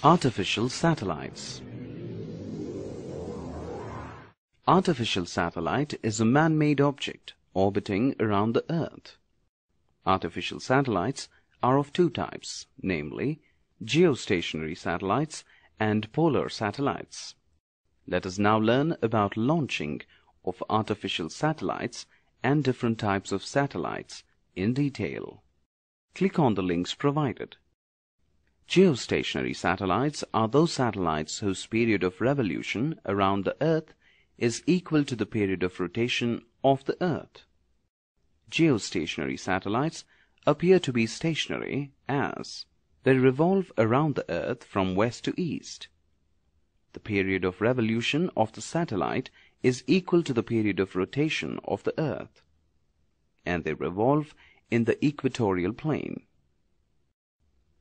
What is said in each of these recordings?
Artificial satellites. Artificial satellite is a man-made object orbiting around the Earth. Artificial satellites are of two types, namely geostationary satellites and polar satellites. Let us now learn about launching of artificial satellites and different types of satellites in detail. Click on the links provided. Geostationary satellites are those satellites whose period of revolution around the Earth is equal to the period of rotation of the Earth. Geostationary satellites appear to be stationary as they revolve around the Earth from west to east. The period of revolution of the satellite is equal to the period of rotation of the Earth, and they revolve in the equatorial plane.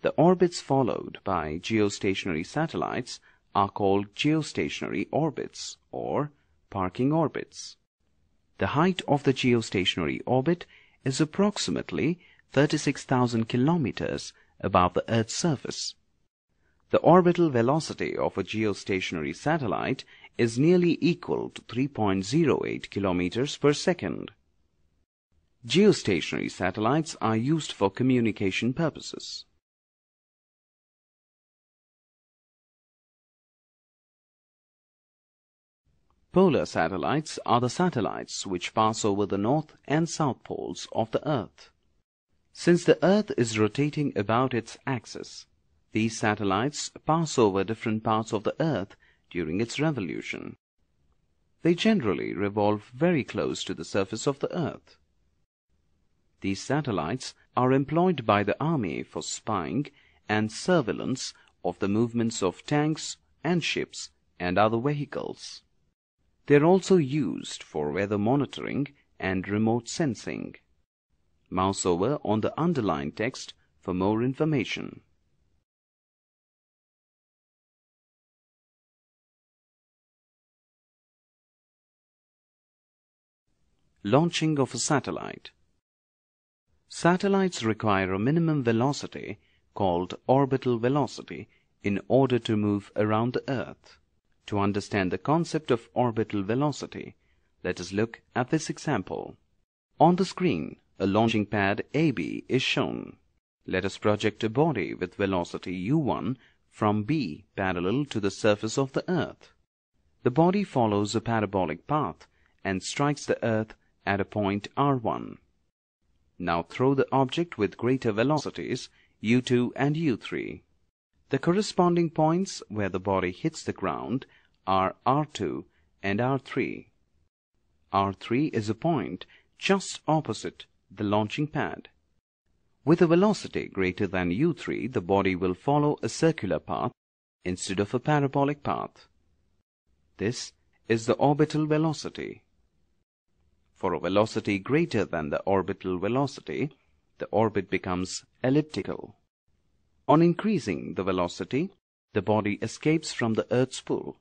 The orbits followed by geostationary satellites are called geostationary orbits or parking orbits. The height of the geostationary orbit is approximately 36,000 kilometers above the Earth's surface. The orbital velocity of a geostationary satellite is nearly equal to 3.08 kilometers per second. Geostationary satellites are used for communication purposes. Polar satellites are the satellites which pass over the north and south poles of the Earth. Since the Earth is rotating about its axis, these satellites pass over different parts of the Earth during its revolution. They generally revolve very close to the surface of the Earth. These satellites are employed by the Army for spying and surveillance of the movements of tanks and ships and other vehicles. They are also used for weather monitoring and remote sensing. Mouse over on the underlined text for more information. Launching of a satellite. Satellites require a minimum velocity called orbital velocity in order to move around the Earth. To understand the concept of orbital velocity, let us look at this example. On the screen, a launching pad AB is shown. Let us project a body with velocity u1 from B parallel to the surface of the Earth. The body follows a parabolic path and strikes the Earth at a point r1. Now throw the object with greater velocities u2 and u3. The corresponding points where the body hits the ground are R2 and R3. R3 is a point just opposite the launching pad. With a velocity greater than u3, the body will follow a circular path instead of a parabolic path. This is the orbital velocity. For a velocity greater than the orbital velocity, the orbit becomes elliptical. On increasing the velocity, the body escapes from the Earth's pull,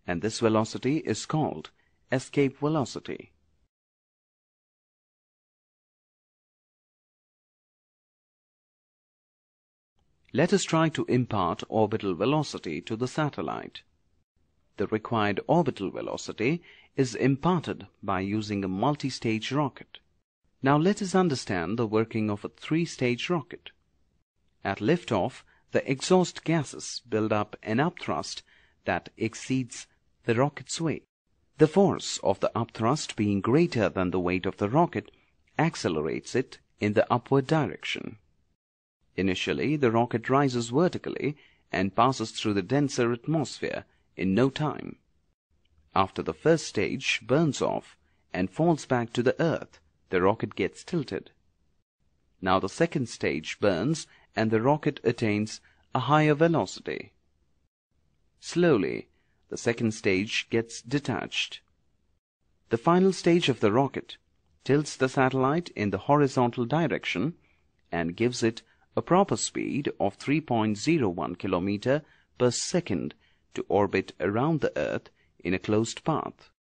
and this velocity is called escape velocity. Let us try to impart orbital velocity to the satellite. The required orbital velocity is imparted by using a multi-stage rocket. Now let us understand the working of a three-stage rocket. At liftoff, the exhaust gases build up an upthrust that exceeds the rocket's weight. The force of the upthrust being greater than the weight of the rocket accelerates it in the upward direction. Initially, the rocket rises vertically and passes through the denser atmosphere in no time. After the first stage burns off and falls back to the Earth, the rocket gets tilted. Now the second stage burns and the rocket attains a higher velocity. Slowly, the second stage gets detached. The final stage of the rocket tilts the satellite in the horizontal direction and gives it a proper speed of 3.01 kilometer per second to orbit around the Earth in a closed path.